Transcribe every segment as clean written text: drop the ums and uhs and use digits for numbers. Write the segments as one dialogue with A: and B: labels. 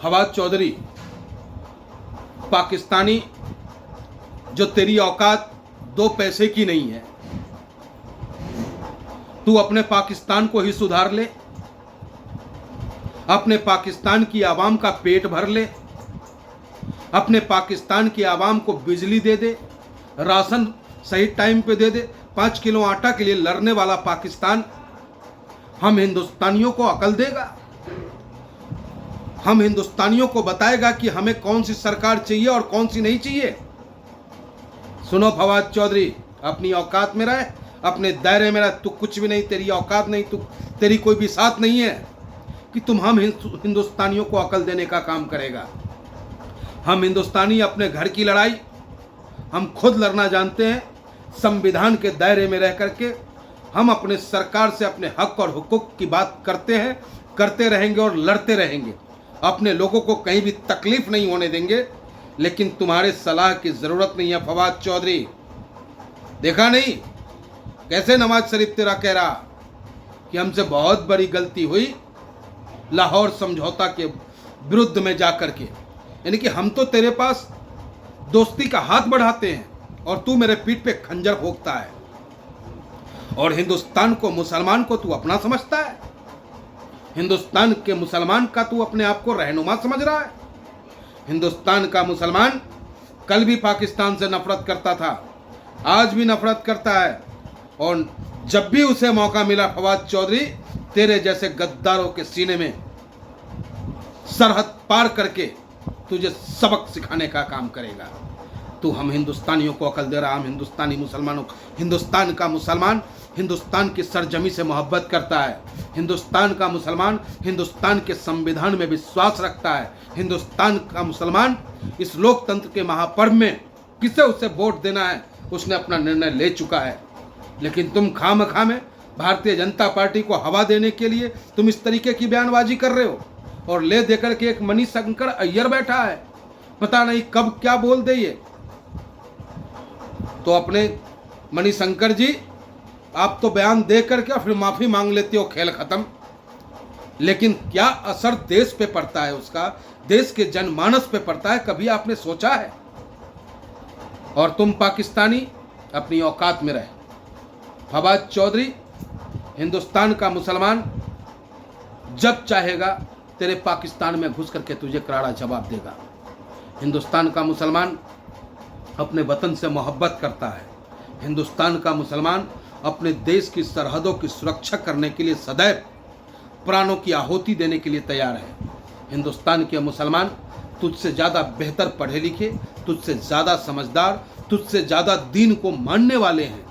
A: फवाद चौधरी, पाकिस्तानी जो तेरी औकात 2 पैसे की नहीं है, तू अपने पाकिस्तान को ही सुधार ले, अपने पाकिस्तान की आवाम का पेट भर ले, अपने पाकिस्तान की आवाम को बिजली दे दे, राशन सही टाइम पे दे दे। 5 किलो आटा के लिए लड़ने वाला पाकिस्तान हम हिंदुस्तानियों को अकल देगा, हम हिंदुस्तानियों को बताएगा कि हमें कौन सी सरकार चाहिए और कौन सी नहीं चाहिए। सुनो फवाद चौधरी, अपनी औकात में रह, अपने दायरे में रह। तू कुछ भी नहीं, तेरी औकात नहीं, तेरी कोई भी साथ नहीं है कि हम हिंदुस्तानियों को अकल देने का काम करेगा। हम हिंदुस्तानी अपने घर की लड़ाई हम खुद लड़ना जानते हैं। संविधान के दायरे में रह करके हम अपने सरकार से अपने हक और हुकूक की बात करते हैं, करते रहेंगे और लड़ते रहेंगे। अपने लोगों को कहीं भी तकलीफ नहीं होने देंगे, लेकिन तुम्हारे सलाह की ज़रूरत नहीं है फवाद चौधरी। देखा नहीं कैसे नवाज शरीफ तेरा कह रहा कि हमसे बहुत बड़ी गलती हुई लाहौर समझौता के विरुद्ध में जाकर के, यानी कि हम तो तेरे पास दोस्ती का हाथ बढ़ाते हैं और तू मेरे पीठ पे खंजर भोंकता है। और हिंदुस्तान को, मुसलमान को तू अपना समझता है, हिंदुस्तान के मुसलमान का तू अपने आप को रहनुमा समझ रहा है। हिंदुस्तान का मुसलमान कल भी पाकिस्तान से नफरत करता था, आज भी नफरत करता है, और जब भी उसे मौका मिला फवाद चौधरी तेरे जैसे गद्दारों के सीने में सरहद पार करके तुझे सबक सिखाने का काम करेगा। तू हम हिंदुस्तानियों को अकल दे रहा, हम हिंदुस्तानी मुसलमानों, हिंदुस्तान का मुसलमान हिंदुस्तान की सरजमी से मोहब्बत करता है, हिंदुस्तान का मुसलमान हिंदुस्तान के संविधान में विश्वास रखता है, हिंदुस्तान का मुसलमान इस लोकतंत्र के महापर्व में किसे उसे वोट देना है उसने अपना निर्णय ले चुका है। लेकिन तुम खामखा में भारतीय जनता पार्टी को हवा देने के लिए तुम इस तरीके की बयानबाजी कर रहे हो, और ले देकर के एक मणिशंकर अय्यर बैठा है, पता नहीं कब क्या बोल दे ये। तो अपने मणिशंकर जी, आप तो बयान दे करके फिर माफी मांग लेते हो, खेल खत्म। लेकिन क्या असर देश पे पड़ता है उसका, देश के जनमानस पे पड़ता है, कभी आपने सोचा है? और तुम पाकिस्तानी अपनी औकात में रहे। फवाद चौधरी, हिंदुस्तान का मुसलमान जब चाहेगा तेरे पाकिस्तान में घुस करके तुझे करारा जवाब देगा। हिंदुस्तान का मुसलमान अपने वतन से मोहब्बत करता है, हिंदुस्तान का मुसलमान अपने देश की सरहदों की सुरक्षा करने के लिए सदैव प्राणों की आहुति देने के लिए तैयार है। हिंदुस्तान के मुसलमान तुझसे ज़्यादा बेहतर पढ़े लिखे, तुझसे ज़्यादा समझदार, तुझसे ज़्यादा दीन को मानने वाले हैं,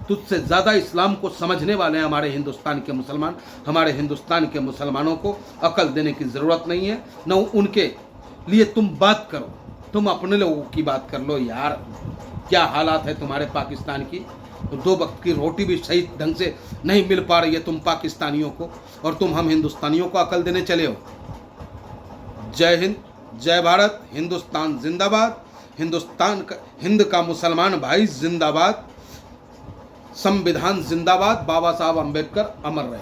A: तुझसे ज़्यादा इस्लाम को समझने वाले हैं हमारे हिंदुस्तान के मुसलमान। हमारे हिंदुस्तान के मुसलमानों को अकल देने की ज़रूरत नहीं है, न उनके लिए तुम बात करो, तुम अपने लोगों की बात कर लो। यार क्या हालात है तुम्हारे पाकिस्तान की, 2 वक्त की रोटी भी सही ढंग से नहीं मिल पा रही है तुम पाकिस्तानियों को, और तुम हम हिंदुस्तानियों को अकल देने चले हो। जय हिंद, जय भारत, हिंदुस्तान जिंदाबाद, हिंद का मुसलमान भाई जिंदाबाद, संविधान जिंदाबाद, बाबा साहब अम्बेडकर अमर रहे।